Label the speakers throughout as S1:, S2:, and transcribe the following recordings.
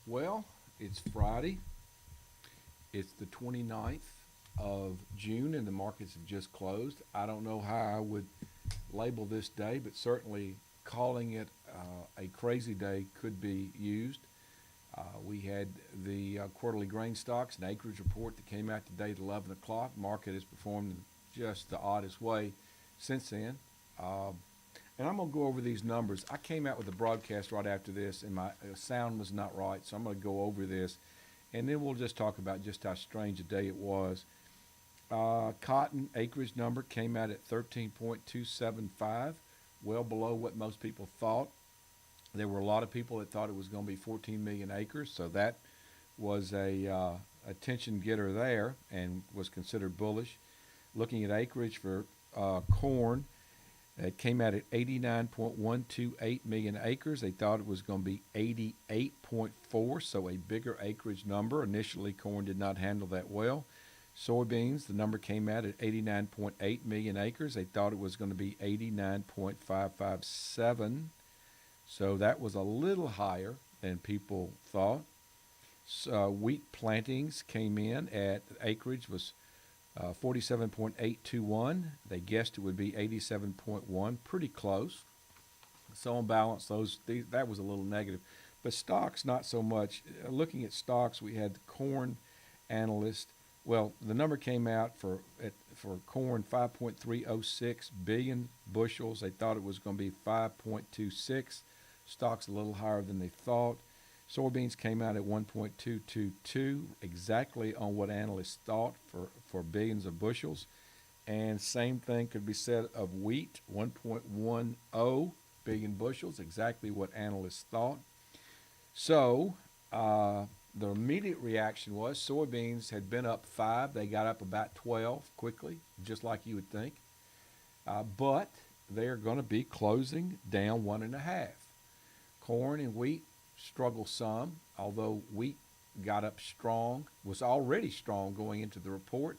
S1: Well, it's Friday. It's the 29th of June, and the markets have just closed. I don't know how I would label this day, but certainly calling it a crazy day could be used. We had the quarterly grain stocks and acreage report that came out today at 11 o'clock. Market has performed in just the oddest way since then. And I'm going to go over these numbers. I came out with a broadcast right after this, and my sound was not right, so I'm going to go over this. And then we'll just talk about just how strange a day it was. Cotton acreage number came out at 13.275, well below what most people thought. There were a lot of people that thought it was going to be 14 million acres, so that was a attention getter there and was considered bullish. Looking at acreage for corn, it came out at 89.128 million acres. They thought it was going to be 88.4, so a bigger acreage number. Initially, corn did not handle that well. Soybeans, the number came out at 89.8 million acres. They thought it was going to be 89.557. So that was a little higher than people thought. So wheat plantings came in at acreage was 47.821. They guessed it would be 87.1, pretty close. So on balance, that was a little negative. But stocks, not so much. Looking at stocks, we had the corn analyst. Well, the number came out for corn, 5.306 billion bushels. They thought it was going to be 5.26. Stocks a little higher than they thought. Soybeans came out at 1.222, exactly on what analysts thought for billions of bushels. And same thing could be said of wheat, 1.10 billion bushels, exactly what analysts thought. So the immediate reaction was soybeans had been up 5. They got up about 12 quickly, just like you would think. But they're going to be closing down 1.5. Corn and wheat struggle some, although wheat got up strong, was already strong going into the report.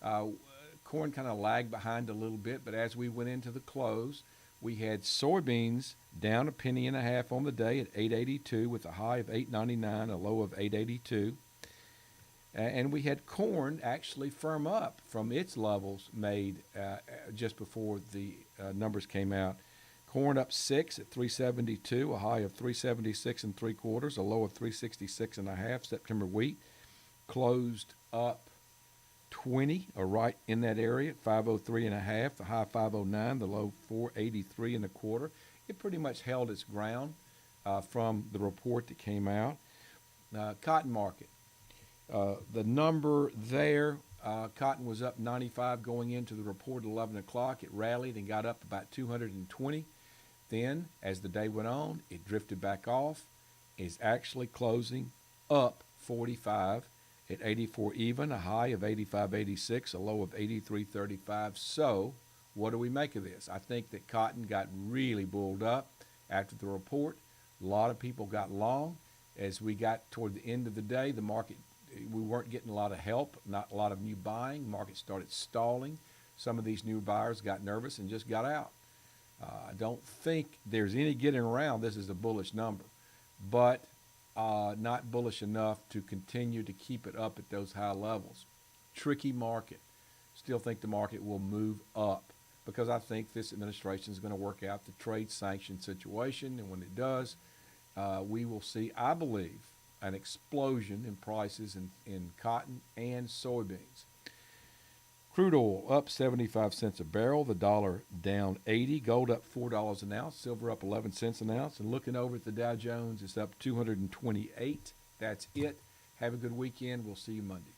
S1: Corn kind of lagged behind a little bit, but as we went into the close, we had soybeans down 1.5 pennies on the day at 8.82 with a high of 8.99, a low of 8.82. And we had corn actually firm up from its levels made just before the numbers came out. Corn up 6 at 372, a high of 376 3/4, a low of 366.5. September wheat closed up 20, or right in that area at 503.5, the high 509, the low 483.25. It pretty much held its ground from the report that came out. Cotton market, the number there, cotton was up 95 going into the report at 11 o'clock. It rallied and got up about 220. Then, as the day went on, it drifted back off. Is actually closing up 45 at 84 even, a high of 85.86, a low of 83.35. So, what do we make of this? I think that cotton got really bulled up after the report. A lot of people got long. As we got toward the end of the day, the market, we weren't getting a lot of help, not a lot of new buying. Market started stalling. Some of these new buyers got nervous and just got out. I don't think there's any getting around this is a bullish number, but not bullish enough to continue to keep it up at those high levels. Tricky market. Still think the market will move up because I think this administration is going to work out the trade sanction situation, and when it does, we will see, I believe, an explosion in prices in cotton and soybeans. Crude oil up 75 cents a barrel, the dollar down 80, gold up $4 an ounce, silver up 11 cents an ounce. And looking over at the Dow Jones, it's up 228. That's it. Have a good weekend. We'll see you Monday.